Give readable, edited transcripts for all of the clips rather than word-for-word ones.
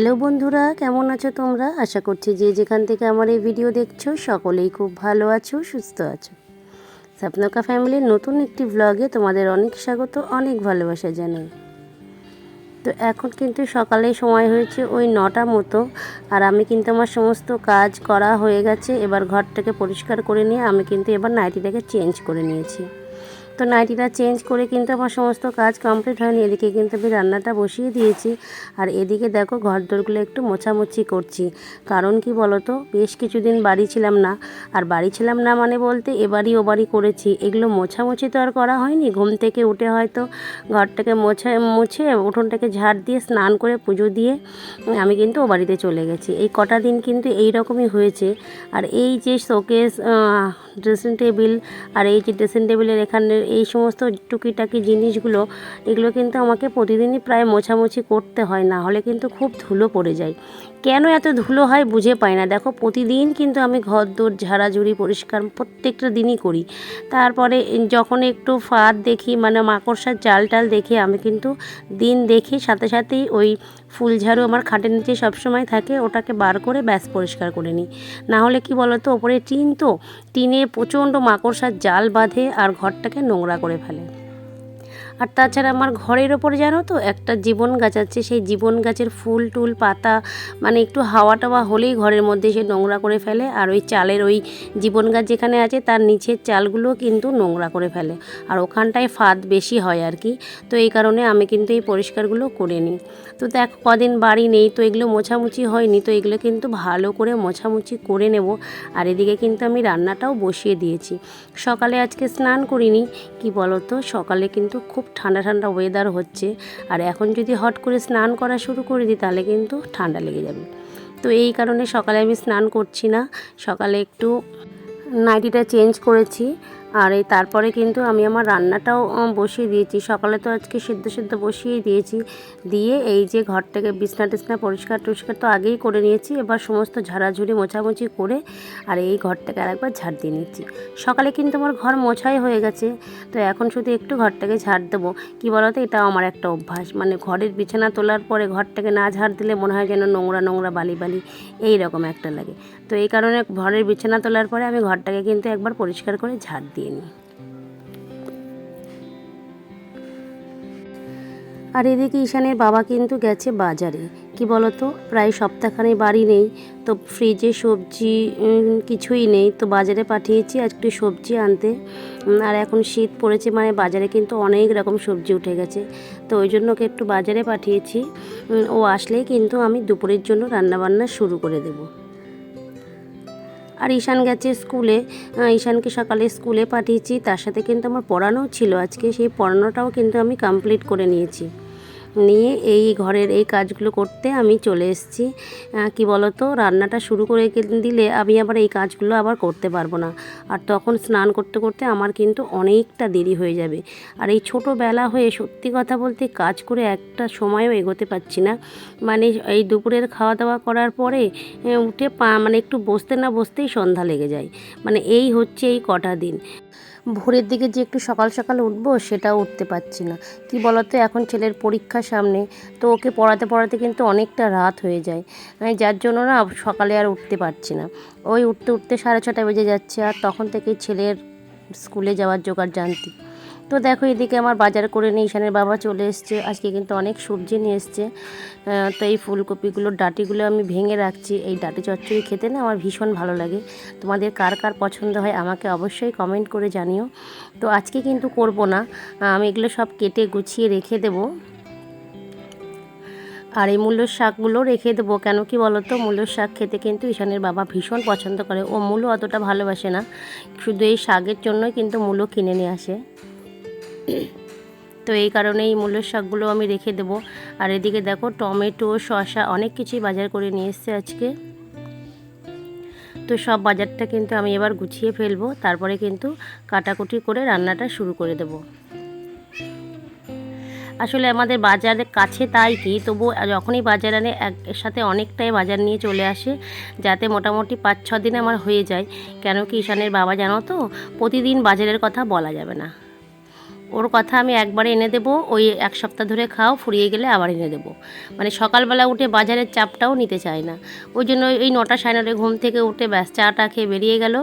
Hello বন্ধুরা, কেমন আছো তোমরা? আশা করছি যে যেখান থেকে আমার এই ভিডিও দেখছো সকলেই খুব ভালো আছো, সুস্থ আছো। স্বপ্নকা ফ্যামিলির নতুন একটি ব্লগে তোমাদের অনেক স্বাগত, অনেক ভালোবাসা জানাই। তো এখন কিন্তু সকালে সময় হয়েছে ওই 9টা মতো, আর আমি কিন্তু আমার সমস্ত কাজ করা হয়ে গেছে। এবার ঘরটাকে পরিষ্কার করে নিয়ে আমি কিন্তু এবার নাইটিটাকে চেঞ্জ করে নিয়েছি। তো নাইটিটা চেঞ্জ করে কিন্তু আমার সমস্ত কাজ কমপ্লিট হয়নি। এদিকে কিন্তু আমি রান্নাটা বসিয়ে দিয়েছি, আর এদিকে দেখো ঘরদোরগুলো একটু মোছামুছি করছি। কারণ কি বলো তো, বেশ কিছুদিন বাড়ি ছিলাম না, আর বাড়ি ছিলাম না মানে বলতে এবারই ওবারই করেছি। এগুলো মোছামুছি তো আর করা হয়নি। ঘুম থেকে উঠে হয়তো ঘরটাকে মুছে উঠোনটাকে ঝাড় দিয়ে স্নান করে পুজো দিয়ে আমি কিন্তু ও বাড়িতে চলে গেছি। এই কটা দিন কিন্তু এই রকমই হয়েছে। আর এই যে শোকেস, ড্রেসিং টেবিল, আর এই যে ড্রেসিং টেবিলের এখানের এই সমস্ত টুকিটাকি জিনিসগুলো, এগুলো কিন্তু আমাকে প্রতিদিনই প্রায় মোছামুছি করতে হয়, না হলে কিন্তু খুব ধুলো পড়ে যায়। কেন এত ধুলো হয় বুঝে পাই না। দেখো প্রতিদিন কিন্তু আমি ঘরদোর ঝাড়াঝুড়ি পরিষ্কার প্রত্যেকটা দিনই করি। তারপরে যখন একটু ফাঁদ দেখি, মানে মাকড়সার জাল টাল দেখি, আমি কিন্তু দিন দেখি সাথে সাথেই ওই ফুল ঝাড়ু আমার খাটের নিচে সবসময় থাকে, ওটাকে বার করে ব্যাস পরিষ্কার করে নিই। না হলে কি বলো তো, ওপরে টিন, তো টিনে প্রচণ্ড মাকড়সার জাল বাঁধে আর ঘরটাকে নোংরা করে ফেলে। আর তাছাড়া আমার ঘরের ওপরে জানো তো একটা জীবন গাছ আছে, সেই জীবন গাছের ফুল টুল পাতা মানে একটু হাওয়া টাওয়া হলেই ঘরের মধ্যে সে নোংরা করে ফেলে। আর ওই চালের ওই জীবন গাছ যেখানে আছে তার নিচের চালগুলো কিন্তু নোংরা করে ফেলে, আর ওখানটায় ফাঁদ বেশি হয় আর কি। তো এই কারণে আমি কিন্তু এই পরিষ্কারগুলো করে নিই। তো দেখ কদিন বাড়ি নেই, তো এগুলো মোছামুছি হয়নি, তো এগুলো কিন্তু ভালো করে মোছামুছি করে নেব। আর এদিকে কিন্তু আমি রান্নাটাও বসিয়ে দিয়েছি। সকালে আজকে স্নান করিনি, কি বলো তো, সকালে কিন্তু খুব ঠান্ডা ঠান্ডা ওয়েদার হচ্ছে, আর এখন যদি হট করে স্নান করা শুরু করে দিই তাহলে কিন্তু ঠান্ডা লেগে যাবে। তো এই কারণে সকালে আমি স্নান করছি না, সকালে একটু নাইটিটা চেঞ্জ করেছি। আর এই তারপরে কিন্তু আমি আমার রান্নাটাও বসিয়ে দিয়েছি। সকালে তো আজকে সিদ্ধ বসিয়েই দিয়েছি, দিয়ে এই যে ঘরটাকে বিছনা টিছনা পরিষ্কার টরিষ্কার তো আগেই করে নিয়েছি। এবার সমস্ত ঝাড়াঝুড়ি মোছামুছি করে আর এই ঘরটাকে আরেকবার ঝাড় দিয়ে নিচ্ছি। সকালে কিন্তু আমার ঘর মোছাই হয়ে গেছে, তো এখন শুধু একটু ঘরটাকে ঝাড় দেবো। কী বলো তো, এটাও আমার একটা অভ্যাস, মানে ঘরের বিছানা তোলার পরে ঘরটাকে না ঝাড় দিলে মনে হয় যেন নোংরা নোংরা বালি বালি এই রকম একটা লাগে। তো এই কারণে ঘরের বিছানা তোলার পরে আমি ঘরটাকে কিন্তু একবার পরিষ্কার করে ঝাড় দিয়ে নিই। আর এদিকে ঈশানের বাবা কিন্তু গেছে বাজারে। কি বলতো, প্রায় সপ্তাহখানে বাড়ি নেই, তো ফ্রিজে সবজি কিছুই নেই, তো বাজারে পাঠিয়েছি একটু সবজি আনতে। আর এখন শীত পড়েছে, মানে বাজারে কিন্তু অনেক রকম সবজি উঠে গেছে, তো ওই জন্য ওকে একটু বাজারে পাঠিয়েছি। ও আসলেই কিন্তু আমি দুপুরের জন্য রান্নাবান্না শুরু করে দেবো। আর ঈশান গেছে স্কুলে, ঈশানকে সকালে স্কুলে পাঠিয়েছি, তার সাথে কিন্তু আমার পড়ানোও ছিল আজকে, সেই পড়ানোটাও কিন্তু আমি কমপ্লিট করে নিয়েছি। নিয়ে এই ঘরের এই কাজগুলো করতে আমি চলে এসেছি। কি বলতো, রান্নাটা শুরু করে দিলে আমি আবার এই কাজগুলো আবার করতে পারবো না, আর তখন স্নান করতে করতে আমার কিন্তু অনেকটা দেরি হয়ে যাবে। আর এই ছোটোবেলা হয়ে সত্যি কথা বলতে কাজ করে একটা সময়ও এগোতে পারছি না। মানে এই দুপুরের খাওয়া দাওয়া করার পরে উঠে মানে একটু বসতে না বসতেই সন্ধ্যা লেগে যায়। মানে এই হচ্ছে এই কটা দিন। ভোরের দিকে যে একটু সকাল সকাল উঠবো সেটাও উঠতে পারছি না। কি বলতো, এখন ছেলের পরীক্ষা সামনে, তো ওকে পড়াতে পড়াতে কিন্তু অনেকটা রাত হয়ে যায়, যার জন্য না সকালে আর উঠতে পারছি না। ওই উঠতে উঠতে 6:30 বেজে যাচ্ছে, আর তখন থেকেই ছেলের স্কুলে যাওয়ার জোগাড় জানতি। তো দেখো এদিকে আমার বাজার করে নিয়ে ঈশানের বাবা চলে এসছে, আজকে কিন্তু অনেক সবজি নিয়ে এসছে। তো এই ফুলকপিগুলোর ডাঁটিগুলো আমি ভেঙে রাখছি, এই ডাঁটি চচ্চড়ি খেতে না আমার ভীষণ ভালো লাগে। তোমাদের কার কার পছন্দ হয় আমাকে অবশ্যই কমেন্ট করে জানিও। তো আজকে কিন্তু করব না, আমি এগুলো সব কেটে গুছিয়ে রেখে দেবো। আর এই মূলোর শাকগুলো রেখে দেবো, কেন কি বলো তো, মূলোর শাক খেতে কিন্তু ঈশানের বাবা ভীষণ পছন্দ করে। ও মূলো অতটা ভালোবাসে না, শুধু এই শাকের জন্যই কিন্তু মূলো কিনে নিয়ে আসে। তো এই কারণে এই মূলের শাকগুলো আমি রেখে দেবো। আর এদিকে দেখো টমেটো শসা অনেক কিছুই বাজার করে নিয়ে এসেছে আজকে। তো সব বাজারটা কিন্তু আমি এবার গুছিয়ে ফেলবো, তারপরে কিন্তু কাটাকুটি করে রান্নাটা শুরু করে দেব। আসলে আমাদের বাজারের কাছে তাই কি, তবু যখনই বাজার আনে একসাথে অনেকটাই বাজার নিয়ে চলে আসে, যাতে মোটামুটি 5-6 দিন আমার হয়ে যায়। কেন কি ঈশানের বাবা জানো তো, প্রতিদিন বাজারের কথা বলা যাবে না। ওর কথা আমি একবারে এনে দেবো, ওই এক সপ্তাহ ধরে খাও, ফুরিয়ে গেলে আবার এনে দেবো। মানে সকালবেলা উঠে বাজারের চাপটাও নিতে চায় না। ওই জন্য এই 9টা সাড়ে 9টায় ঘুম থেকে উঠে ব্যাস চাটা খেয়ে বেরিয়ে গেল,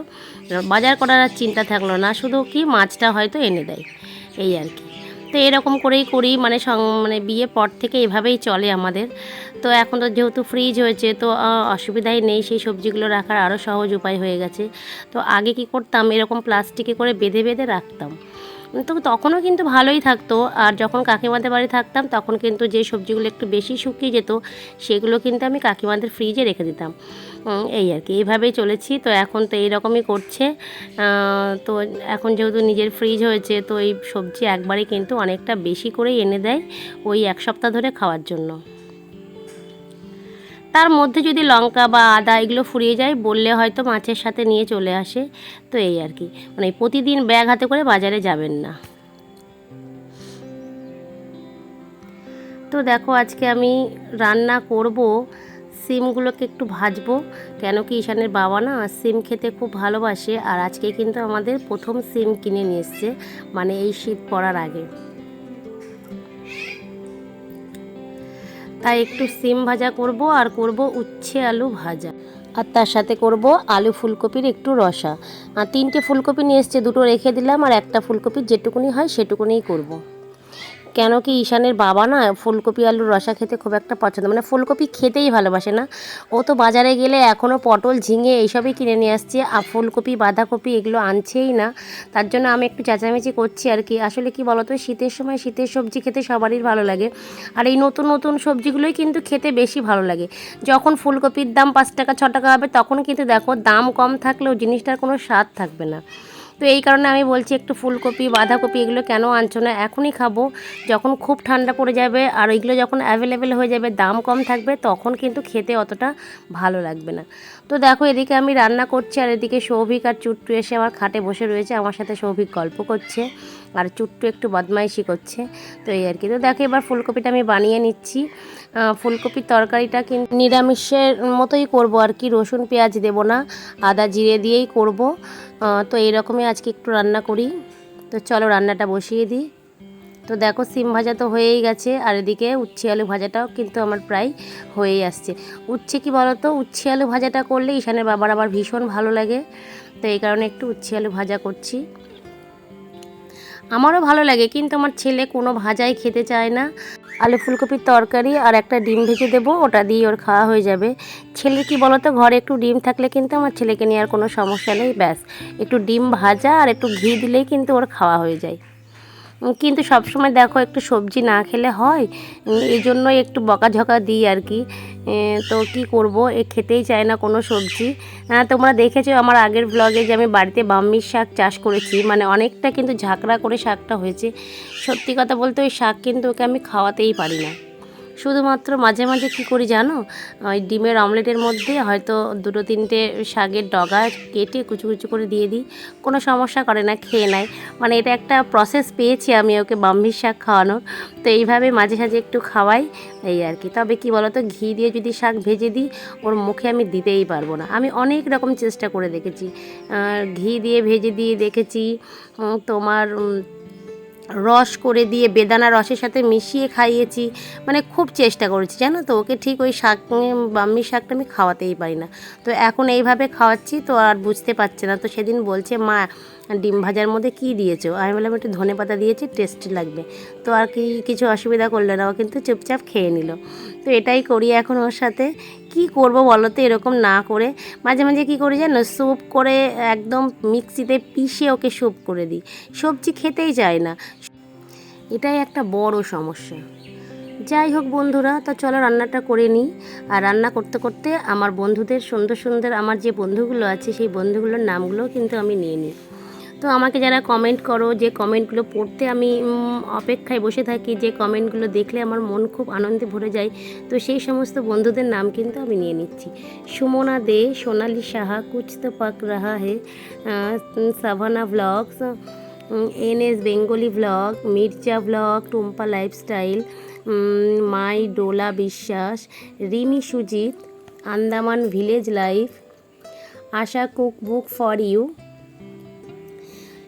বাজার করার আর চিন্তা থাকলো না, শুধু কি মাছটা হয়তো এনে দেয়, এই আর কি। তো এরকম করেই করি, মানে মানে বিয়ে পর থেকে এভাবেই চলে আমাদের। তো এখন তো যেহেতু ফ্রিজ হয়েছে, তো অসুবিধাই নেই, সেই সবজিগুলো রাখার আরও সহজ উপায় হয়ে গেছে। তো আগে কি করতাম, এরকম প্লাস্টিকে করে বেঁধে বেঁধে রাখতাম, তো তখনও কিন্তু ভালোই থাকতো। আর যখন কাকিমাদের বাড়ি থাকতাম তখন কিন্তু যে সবজিগুলো একটু বেশি শুকিয়ে যেত, সেগুলো কিন্তু আমি কাকিমাদের ফ্রিজে রেখে দিতাম। এই আর কি, এইভাবেই চলেছি। তো এখন তো এইরকমই করছে। তো এখন যেহেতু নিজের ফ্রিজ হয়েছে, তো এই সবজি একবারে কিন্তু অনেকটা বেশি করেই এনে দেয়, ওই এক সপ্তাহ ধরে খাওয়ার জন্য। তার মধ্যে যদি লঙ্কা বা আদা এগুলো ফুরিয়ে যায় বললে হয়তো মাছের সাথে নিয়ে চলে আসে। তো এই আর কি, মানে প্রতিদিন ব্যাগ হাতে করে বাজারে যাবেন না। তো দেখো আজকে আমি রান্না করব, সিমগুলোকে একটু ভাজবো, কেন কি ঈশানের বাবা না সিম খেতে খুব ভালোবাসে। আর আজকে কিন্তু আমাদের প্রথম সিম কিনে নিয়ে এসছে, মানে এই শীত পড়ার আগে। তাই একটু সিম ভাজা করব, আর করব উচ্ছে আলু ভাজা, আর তার সাথে করব আলু ফুলকপির একটু রসা। আর 3টে ফুলকপি নিয়ে এসছে, 2টো রেখে দিলাম, আর একটা ফুলকপির যেটুকুনি হয় সেটুকুনিই করব। কেন কি ঈশানের বাবা না ফুলকপি আলুর রসা খেতে খুব একটা পছন্দ, মানে ফুলকপি খেতেই ভালোবাসে না। ও তো বাজারে গেলে এখনও পটল ঝিঙে এইসবই কিনে নিয়ে আসছে, আর ফুলকপি বাঁধাকপি এগুলো আনছেই না। তার জন্য আমি একটু চেঁচামেচি করছি আর কি। আসলে কি বলতো, শীতের সময় শীতের সবজি খেতে সবারই ভালো লাগে, আর এই নতুন নতুন সবজিগুলোই কিন্তু খেতে বেশি ভালো লাগে। যখন ফুলকপির দাম 5 টাকা 6 টাকা হবে, তখন কিন্তু দেখো দাম কম থাকলেও জিনিসটার কোনো স্বাদ থাকবে না। তো এই কারণে আমি বলছি একটু ফুলকপি বাঁধাকপি এগুলো কেন আনছো না, এখনই খাবো। যখন খুব ঠান্ডা পড়ে যাবে আর ওইগুলো যখন অ্যাভেলেবেল হয়ে যাবে, দাম কম থাকবে, তখন কিন্তু খেতে অতটা ভালো লাগবে না। তো দেখো এদিকে আমি রান্না করছি, আর এদিকে সৌভিক আর চুট্টু এসে আমার খাটে বসে রয়েছে, আমার সাথে সৌভিক গল্প করছে আর চুট্টু একটু বদমাইশি করছে। তো এই আর কি। তো দেখো এবার ফুলকপিটা আমি বানিয়ে নিচ্ছি। ফুলকপির তরকারিটা কিন্তু নিরামিষের মতোই করব আর কি, রসুন পেঁয়াজ দেবো না, আদা জিরে দিয়েই করব। তো এইরকমই আজকে একটু রান্না করি। তো চলো রান্নাটা বসিয়ে দিই। তো দেখো সিম ভাজা তো হয়েই গেছে, আর এদিকে উচ্ছে আলু ভাজাটাও কিন্তু আমার প্রায় হয়েই আসছে। উচ্ছে কি বলো তো, উচ্ছে আলু ভাজাটা করলে ঈশানের বাবার আবার ভীষণ ভালো লাগে, তো এই কারণে একটু উচ্ছে আলু ভাজা করছি। আমারও ভালো লাগে, কিন্তু আমার ছেলে কোনো ভাজাই খেতে চায় না। আলু ফুলকপির তরকারি আর একটা ডিম ভেজে দেবো, ওটা দিয়ে ওর খাওয়া হয়ে যাবে। ছেলের কি বলো তো, ঘরে একটু ডিম থাকলে কিন্তু আমার ছেলেকে নিয়ে আর কোনো সমস্যা নেই, ব্যাস একটু ডিম ভাজা আর একটু ঘি দিলেই কিন্তু ওর খাওয়া হয়ে যায়। কিন্তু সবসময় দেখো একটু সবজি না খেলে হয়, এই জন্যই একটু বকাঝকা দিই আর কি। তো কি করব, এ খেতেই চায় না কোনো সবজি। তোমরা দেখেছো আমার আগের ব্লগে যে আমি বাড়িতে বাম্মির শাক চাষ করেছি, মানে অনেকটা কিন্তু ঝাঁকড়া করে শাকটা হয়েছে। সত্যি কথা বলতে ওই শাক কিন্তু ওকে আমি খাওয়াতেই পারি না। শুধুমাত্র মাঝে মাঝে কী করি জানো, ওই ডিমের অমলেটের মধ্যে হয়তো 2-3টে শাকের ডগা কেটে কুচু কুচু করে দিয়ে দিই, কোনো সমস্যা করে না, খেয়ে নেয়। মানে এটা একটা প্রসেস পেয়েছি আমি ওকে বাম্বির শাক খাওয়ানোর। তো এইভাবে মাঝে সাঝে একটু খাওয়াই, এই আর কি। তবে কি বলো তো, ঘি দিয়ে যদি শাক ভেজে দিই, ওর মুখে আমি দিতেই পারবো না। আমি অনেক রকম চেষ্টা করে দেখেছি, ঘি দিয়ে ভেজে দিয়ে দেখেছি, তোমার রস করে দিয়ে বেদানা রসের সাথে মিশিয়ে খাইয়েছি, মানে খুব চেষ্টা করেছি জানো তো, ওকে ঠিক ওই শাক বাম্মির শাকটা আমি খাওয়াতেই পারি না। তো এখন এইভাবে খাওয়াচ্ছি, তো আর বুঝতে পারছে না। তো সেদিন বলছে, মা ডিম ভাজার মধ্যে কী দিয়েছো, আমি বললাম একটু ধনেপাতা দিয়েছি, টেস্টি লাগবে। তো আর কি কিছু অসুবিধা করলো না, ও কিন্তু চুপচাপ খেয়ে নিল। তো এটাই করি এখন ওর সাথে। কি করব বলো তো, এরকম না করে মাঝে মাঝে কী করি জানো, স্যুপ করে একদম মিক্সিতে পিষে ওকে স্যুপ করে দিই, সবজি খেতেই চায় না। এটাই একটা বড় সমস্যা। যাই হোক বন্ধুরা, তো চলো রান্নাটা করে নিই। আর রান্না করতে করতে আমার বন্ধুদের সুন্দর সুন্দর আমার যে বন্ধুগুলো আছে, সেই বন্ধুগুলোর নামগুলোও কিন্তু আমি নিয়ে নিই। তো আমাকে যারা কমেন্ট করো, যে কমেন্টগুলো পড়তে আমি অপেক্ষায় বসে থাকি, যে কমেন্টগুলো দেখলে আমার মন খুব আনন্দে ভরে যায়, তো সেই সমস্ত বন্ধুদের নাম কিন্তু আমি নিয়ে নিচ্ছি। সুমনা দে, সোনালি সাহা, কুছ তো পাক রাহা হে, Savannah blogs, NS Bengali blog, Mirza blog, Tumpa lifestyle, my Dola Biswas, Rimi Sujit, Andaman village life, Asha cook book for you,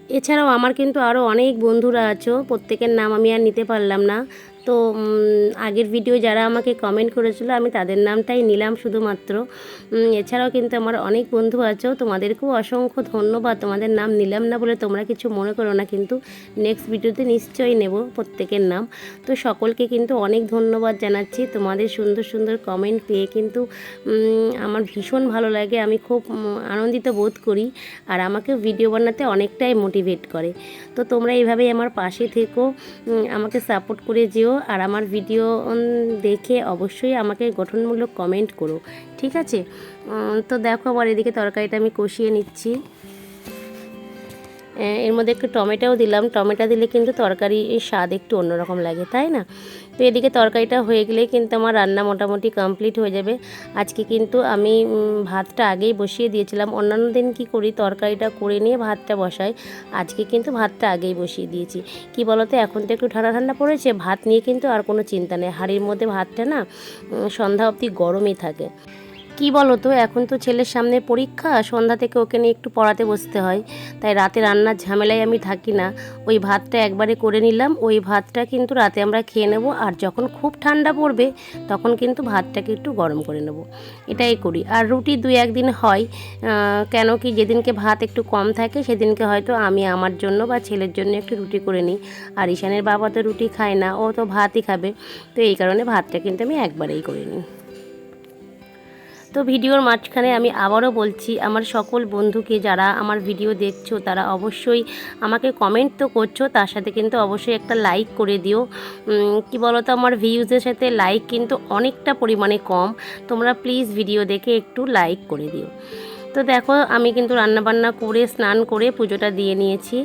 এছাড়াও আমার কিন্তু আরও অনেক বন্ধুরা আছো, প্রত্যেকের নাম আমি আর নিতে পারলাম না। তো আগের ভিডিও যারা আমাকে কমেন্ট করেছিল আমি তাদের নামটাই নিলাম শুধুমাত্র। এছাড়াও কিন্তু আমার অনেক বন্ধু আছো, তোমাদেরকেও অসংখ্য ধন্যবাদ। তোমাদের নাম নিলাম না বলে তোমরা কিছু মনে করো না, কিন্তু নেক্সট ভিডিওতে নিশ্চয়ই নেব প্রত্যেকের নাম। তো সকলকে কিন্তু অনেক ধন্যবাদ জানাচ্ছি। তোমাদের সুন্দর সুন্দর কমেন্ট পেয়ে কিন্তু আমার ভীষণ ভালো লাগে, আমি খুব আনন্দিত বোধ করি, আর আমাকে ভিডিও বানাতে অনেকটাই মোটিভেট করে। তো তোমরা এইভাবেই আমার পাশে থেকো, আমাকে সাপোর্ট করে যেও, আর আমার ভিডিও দেখে অবশ্যই আমাকে গঠনমূলক কমেন্ট করো, ঠিক আছে? তো দেখো আবার এদিকে তরকারিটা আমি কষিয়ে নিচ্ছি। এর মধ্যে একটু টমেটোও দিলাম, টমেটো দিলে কিন্তু তরকারির স্বাদ একটু অন্যরকম লাগে, তাই না? তো এদিকে তরকারিটা হয়ে গেলেই কিন্তু আমার রান্না মোটামুটি কমপ্লিট হয়ে যাবে। আজকে কিন্তু আমি ভাতটা আগেই বসিয়ে দিয়েছিলাম, অন্যান্য দিন কি করি তরকারিটা করে নিয়ে ভাতটা বসাই, আজকে কিন্তু ভাতটা আগেই বসিয়ে দিয়েছি। কি বলতো, এখন তো একটু ঠান্ডা ঠান্ডা পড়েছে, ভাত নিয়ে কিন্তু আর কোনো চিন্তা নেই, হাঁড়ির মধ্যে ভাতটা না সন্ধ্যা অবধি গরমই থাকে। কি বলো তো, এখন তো ছেলের সামনে পরীক্ষা, সন্ধ্যা থেকে ওকে নিয়ে একটু পড়াতে বসতে হয়, তাই রাতে রান্নার ঝামেলায় আমি থাকি না। ওই ভাতটা একবারে করে নিলাম, ওই ভাতটা কিন্তু রাতে আমরা খেয়ে নেব, আর যখন খুব ঠান্ডা পড়বে তখন কিন্তু ভাতটাকে একটু গরম করে নেব, এটাই করি। আর রুটি 2-1 দিন হয়, কেন কি যেদিনকে ভাত একটু কম থাকে সেদিনকে হয়তো আমি আমার জন্য বা ছেলের জন্য একটু রুটি করে নিই। আর ঈশানের বাবা তো রুটি খায় না, ও তো ভাতই খাবে, তো এই কারণে ভাতটা কিন্তু আমি একবারেই করে নিই। তো ভিডিওর মাঝখানে আমি আবারও বলছি, আমার সকল বন্ধুকে যারা আমার ভিডিও দেখছো তারা অবশ্যই আমাকে কমেন্ট তো করছো, তার সাথে কিন্তু অবশ্যই একটা লাইক করে দিও। কি বলো তো, আমার ভিউজের সাথে লাইক কিন্তু অনেকটা পরিমাণে কম, তোমরা প্লিজ ভিডিও দেখে একটু লাইক করে দিও। তো দেখো আমি কিন্তু রান্নাবান্না করে স্নান করে পুজোটা দিয়ে নিয়েছি।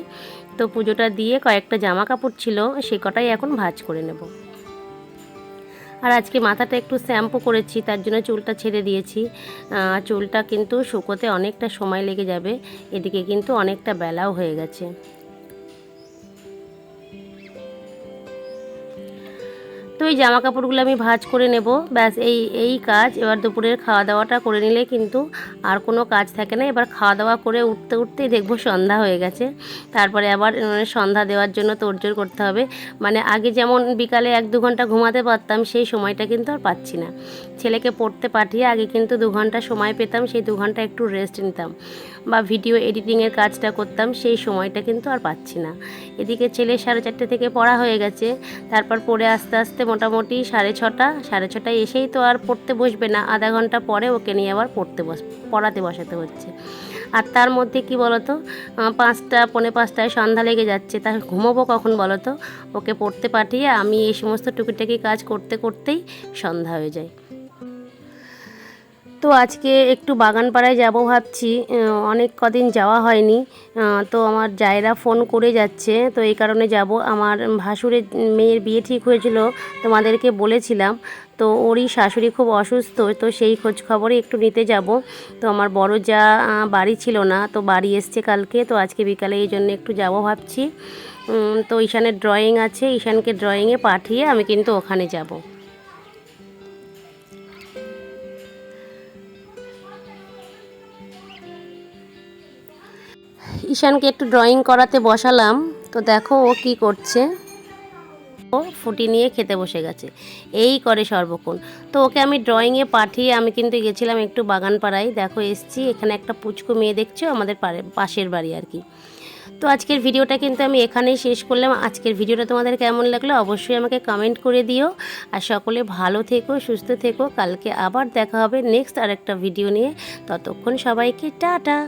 তো পুজোটা দিয়ে কয়েকটা জামা কাপড় ছিল, সে কটাই এখন ভাঁজ করে নেব। আর আজকে মাথাটা একটু শ্যাম্পু করেছি, তার জন্য চুলটা ছেড়ে দিয়েছি। চুলটা কিন্তু শুকোতে অনেকটা সময় লেগে যাবে, এদিকে কিন্তু অনেকটা বেলাও হয়ে গেছে। তো এই জামা কাপড়গুলো আমি ভাঁজ করে নেব, ব্যাস এই কাজ। এবার দুপুরের খাওয়া দাওয়াটা করে নিলে কিন্তু আর কোনো কাজ থাকে না। এবার খাওয়া দাওয়া করে উঠতে উঠতেই দেখবো সন্ধ্যা হয়ে গেছে, তারপরে আবার সন্ধ্যা দেওয়ার জন্য তোড়জোড় করতে হবে। মানে আগে যেমন বিকালে 1-2 ঘন্টা ঘুমাতে পারতাম, সেই সময়টা কিন্তু আর পাচ্ছি না। ছেলেকে পড়তে পাঠিয়ে আগে কিন্তু 2 ঘন্টা সময় পেতাম, সেই 2 ঘন্টা একটু রেস্ট নিতাম বা ভিডিও এডিটিংয়ের কাজটা করতাম, সেই সময়টা কিন্তু আর পাচ্ছি না। এদিকে ছেলে 4:30 থেকে পড়া হয়ে গেছে, তারপর পড়ে আস্তে আস্তে মোটামুটি 6:30 এসেই তো আর পড়তে বসবে না, আধা ঘন্টা পরে ওকে নিয়ে আবার পড়াতে বসাতে হচ্ছে। আর তার মধ্যে কি বলতো, 5টা পৌনে 5টায় সন্ধ্যা লেগে যাচ্ছে, তা ঘুমোবো কখন বলো তো? ওকে পড়তে পাঠিয়ে আমি এই সমস্ত টুকিটাকি কাজ করতে করতেই সন্ধ্যা হয়ে যায়। তো আজকে একটু বাগানপাড়ায় যাব ভাবছি, অনেক কদিন যাওয়া হয়নি। তো আমার জায়েরা ফোন করে যাচ্ছে, তো এই কারণে যাব। আমার ভাসুরের মেয়ের বিয়ে ঠিক হয়েছিল, তোমাদেরকে বলেছিলাম। তো ওরই শাশুড়ি খুব অসুস্থ, তো সেই খোঁজ খবরই একটু নিতে যাব। তো আমার বড় যা বাড়ি ছিল না, তো বাড়ি এসছে কালকে, তো আজকে বিকালে এই জন্য একটু যাব ভাবছি। তো ঈশানের ড্রয়িং আছে, ঈশানকে ড্রয়িংয়ে পাঠিয়ে আমি কিন্তু ওখানে যাব। ঈশানকে একটু ড্রয়িং করাতে বসালাম, তো দেখো ও কি করছে, ও ফুটি নিয়ে খেতে বসে গেছে, এই করে সর্বক্ষণ। তো ওকে আমি ড্রয়িংয়ে পাঠিয়ে আমি কিন্তু গেছিলাম একটু বাগানপাড়ায়, দেখো এসছি, এখানে একটা পুচকু মেয়ে দেখছো, আমাদের পাশের বাড়ি আর কি। তো আজকের ভিডিওটা কিন্তু আমি এখানেই শেষ করলাম। আজকের ভিডিওটা তোমাদের কেমন লাগলো অবশ্যই আমাকে কমেন্ট করে দিও, আর সকলে ভালো থেকো, সুস্থ থেকো। কালকে আবার দেখা হবে নেক্সট আরেকটা ভিডিও নিয়ে, ততক্ষণ সবাইকে টাটা।